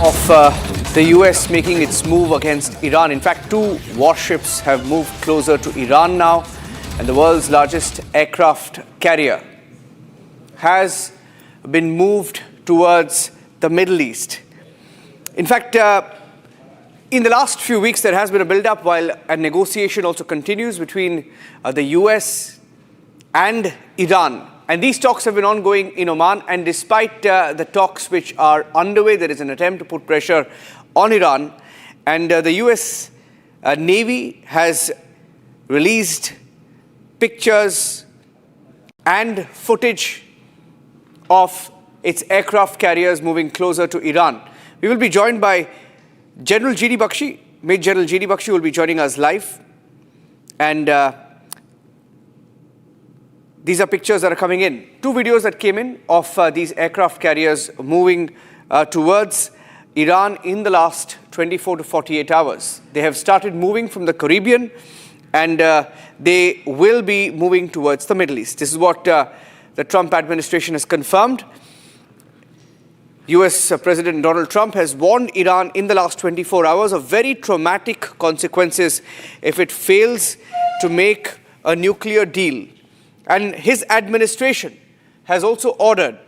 of the US making its move against Iran. In fact, two warships have moved closer to Iran now, and the world's largest aircraft carrier has been moved towards the Middle East. In fact, in the last few weeks, there has been a build-up while a negotiation also continues between the US and Iran. And these talks have been ongoing in Oman, and despite the talks which are underway, there is an attempt to put pressure on Iran. And the US Navy has released pictures and footage of its aircraft carriers moving closer to Iran. We will be joined by General G.D. Bakshi. Major General G.D. Bakshi will be joining us live. And these are pictures that are coming in. Two videos that came in of these aircraft carriers moving towards Iran in the last 24 to 48 hours. They have started moving from the Caribbean, and they will be moving towards the Middle East. This is what the Trump administration has confirmed. US President Donald Trump has warned Iran in the last 24 hours of very traumatic consequences if it fails to make a nuclear deal. And his administration has also ordered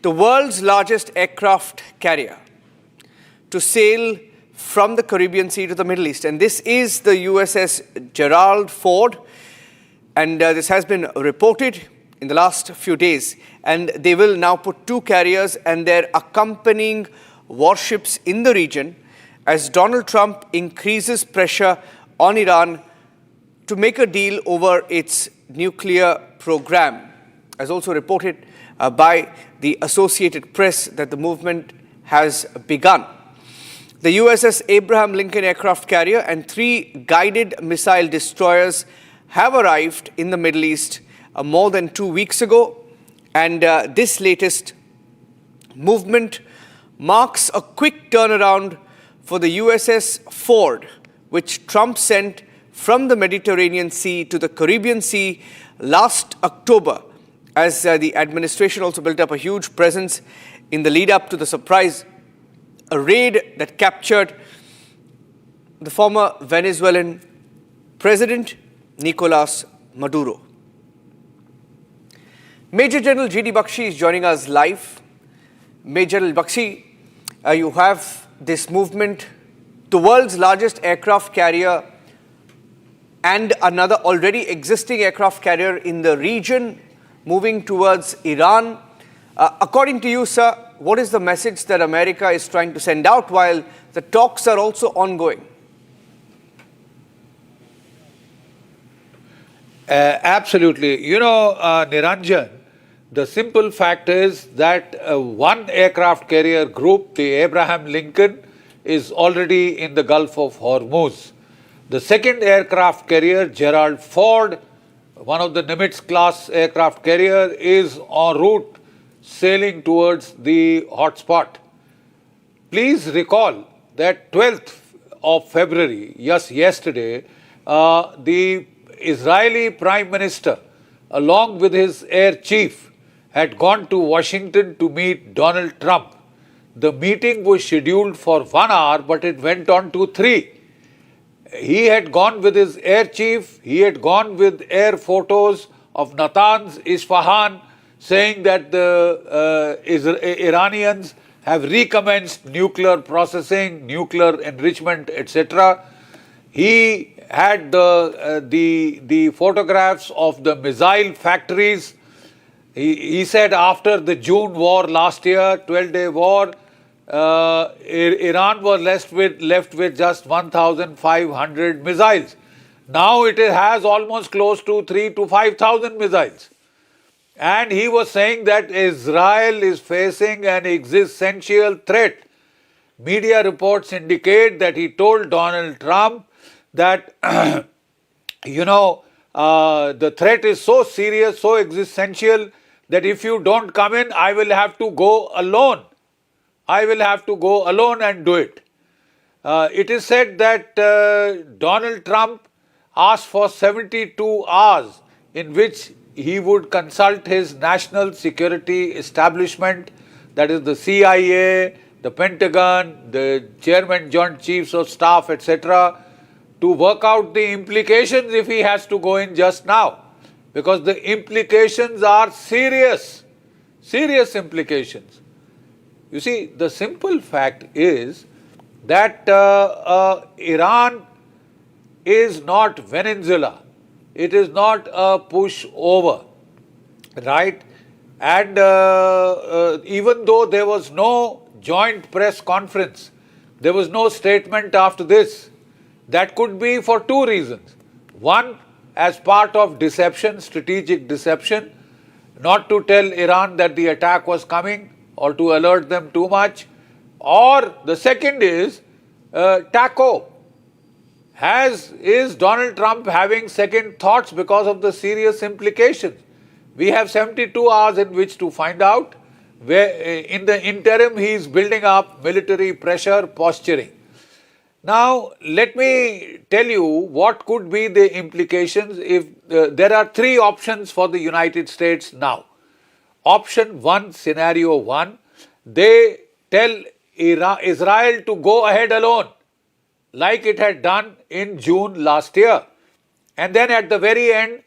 the world's largest aircraft carrier to sail from the Caribbean Sea to the Middle East. And this is the USS Gerald Ford. And this has been reported in the last few days. And they will now put two carriers and their accompanying warships in the region as Donald Trump increases pressure on Iran to make a deal over its nuclear program. As also reported by the Associated Press that the movement has begun. The USS Abraham Lincoln aircraft carrier and three guided missile destroyers have arrived in the Middle East more than 2 weeks ago. And this latest movement marks a quick turnaround for the USS Ford, which Trump sent from the Mediterranean Sea to the Caribbean Sea last October, as the administration also built up a huge presence in the lead up to the surprise raid that captured the former Venezuelan President Nicolas Maduro. Major General G.D. Bakshi is joining us live. Major General Bakshi, you have this movement, the world's largest aircraft carrier and another already existing aircraft carrier in the region moving towards Iran. According to you, sir, what is the message that America is trying to send out while the talks are also ongoing? Absolutely. You know, Niranjan, the simple fact is that one aircraft carrier group, the Abraham Lincoln, is already in the Gulf of Hormuz. The second aircraft carrier, Gerald Ford, one of the Nimitz class aircraft carrier, is en route sailing towards the hotspot. Please recall that 12th of February, yesterday, the Israeli Prime Minister, along with his air chief, had gone to Washington to meet Donald Trump. The meeting was scheduled for 1 hour, but it went on to 3. He had gone with his air chief, he had gone with air photos of Natanz, Isfahan, saying that the Iranians have recommenced nuclear processing, nuclear enrichment, etc. He had the photographs of the missile factories. He said after the June war last year, 12-day war, Iran was left with just 1,500 missiles. Now it has almost close to 3,000 to 5,000 missiles. And he was saying that Israel is facing an existential threat. Media reports indicate that he told Donald Trump that, the threat is so serious, so existential, that if you don't come in, I will have to go alone. I will have to go alone and do it. It is said that Donald Trump asked for 72 hours in which he would consult his national security establishment, that is the CIA, the Pentagon, the Chairman, Joint Chiefs of Staff, etc., to work out the implications if he has to go in just now. Because the implications are serious, serious implications. You see, the simple fact is that Iran is not Venezuela. It is not a pushover, right? And even though there was no joint press conference, there was no statement after this. That could be for two reasons. One, as part of deception, strategic deception, not to tell Iran that the attack was coming or to alert them too much. Or the second is TACO. Is Donald Trump having second thoughts because of the serious implications? We have 72 hours in which to find out. Where, in the interim, he is building up military pressure, posturing. Now, let me tell you what could be the implications if there are three options for the United States now. Option 1, scenario 1, they tell Israel to go ahead alone, like it had done in June last year. And then at the very end,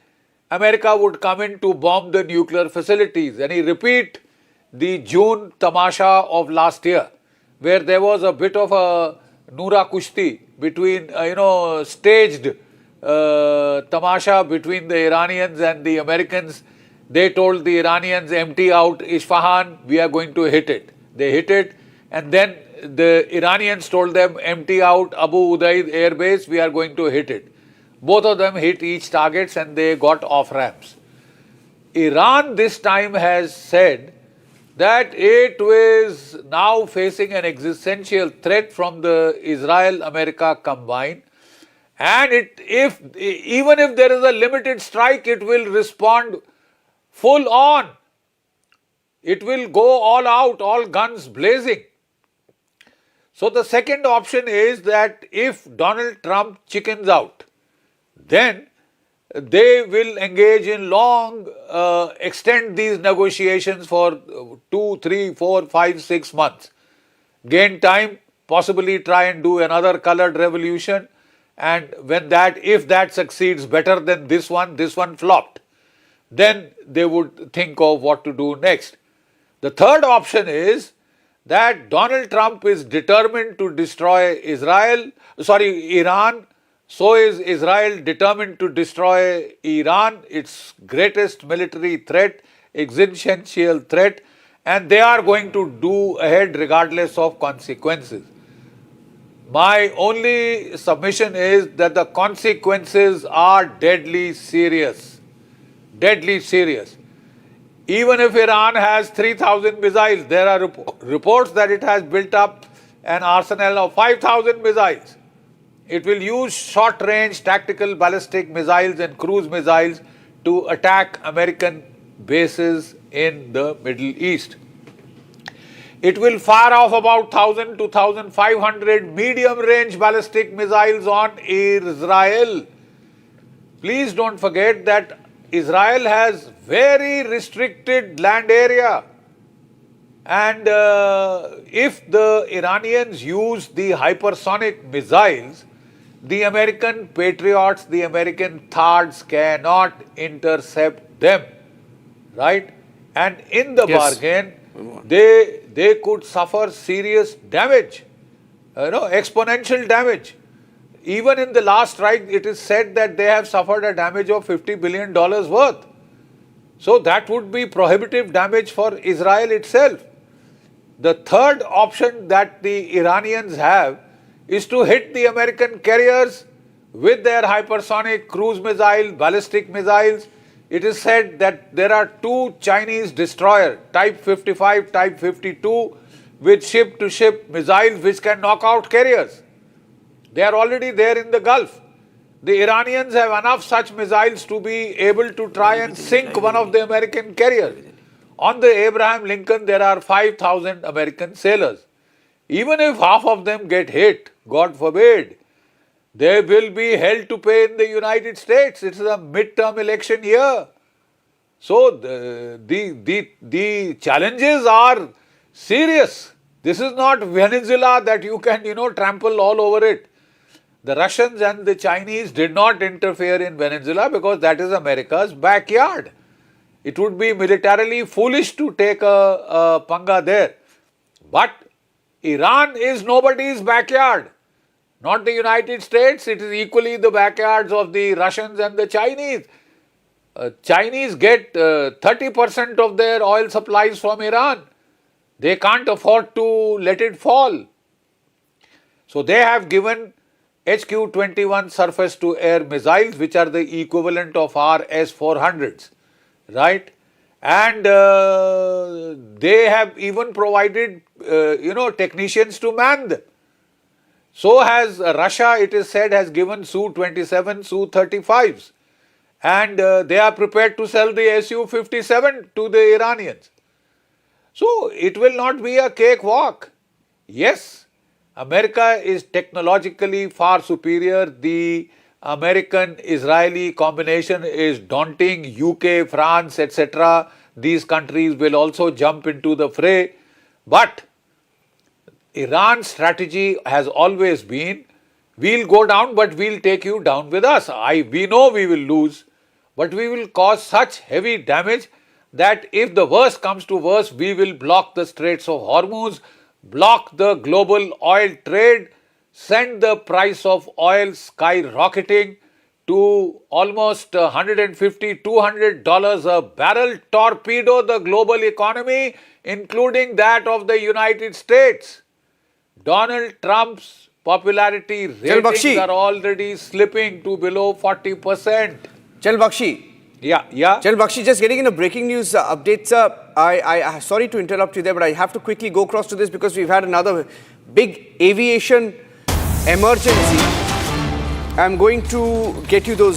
America would come in to bomb the nuclear facilities. And he repeat the June tamasha of last year, where there was a bit of a Noora Kushti between, staged tamasha between the Iranians and the Americans. They told the Iranians, empty out Isfahan, we are going to hit it. They hit it, and then the Iranians told them, empty out Abu Udaid Air Base, we are going to hit it. Both of them hit each targets and they got off ramps. Iran this time has said that it is now facing an existential threat from the Israel-America combined, and even if there is a limited strike, it will respond full on. It will go all out, all guns blazing. So the second option is that if Donald Trump chickens out, then they will engage in long, extend these negotiations for 2, 3, 4, 5, 6 months. Gain time, possibly try and do another colored revolution, and if that succeeds better than this one flopped, then they would think of what to do next. The third option is that Donald Trump is determined to destroy Iran. So is Israel determined to destroy Iran, its greatest military threat, existential threat, and they are going to do ahead regardless of consequences. My only submission is that the consequences are deadly serious. Deadly serious. Even if Iran has 3,000 missiles, there are reports that it has built up an arsenal of 5,000 missiles. It will use short-range tactical ballistic missiles and cruise missiles to attack American bases in the Middle East. It will fire off about 1,000 to 1,500 medium-range ballistic missiles on Israel. Please don't forget that Israel has very restricted land area. And if the Iranians use the hypersonic missiles, the American Patriots, the American THAADs cannot intercept them, right? And in the bargain, they could suffer serious damage, exponential damage. Even in the last strike, it is said that they have suffered a damage of $50 billion worth. So that would be prohibitive damage for Israel itself. The third option that the Iranians have is to hit the American carriers with their hypersonic cruise missiles, ballistic missiles. It is said that there are 2 Chinese destroyers, Type 55, Type 52, with ship-to-ship missiles which can knock out carriers. They are already there in the Gulf. The Iranians have enough such missiles to be able to try and sink one of the American carriers. On the Abraham Lincoln, there are 5,000 American sailors. Even if half of them get hit, God forbid, they will be held to pay in the United States. It's a midterm election year. So the challenges are serious. This is not Venezuela that you can, trample all over it. The Russians and the Chinese did not interfere in Venezuela because that is America's backyard. It would be militarily foolish to take a panga there. But Iran is nobody's backyard. Not the United States, it is equally the backyards of the Russians and the Chinese. Chinese get 30% of their oil supplies from Iran. They can't afford to let it fall. So they have given HQ-21 surface-to-air missiles, which are the equivalent of our S-400s, right? And they have even provided, technicians to man them. So has Russia, it is said, has given Su-27, Su-35s. And they are prepared to sell the Su-57 to the Iranians. So it will not be a cakewalk. Yes, America is technologically far superior. The American-Israeli combination is daunting. UK, France, etc. These countries will also jump into the fray. But Iran's strategy has always been, we'll go down, but we'll take you down with us. We know we will lose, but we will cause such heavy damage that if the worst comes to worst, we will block the Straits of Hormuz, block the global oil trade, send the price of oil skyrocketing to almost $150, $200 a barrel, torpedo the global economy, including that of the United States. Donald Trump's popularity ratings are already slipping to below 40%. Chal Bakshi. Yeah. Chal Bakshi, just getting in a breaking news update, sir. I sorry to interrupt you there, but I have to quickly go across to this because we've had another big aviation emergency. I'm going to get you those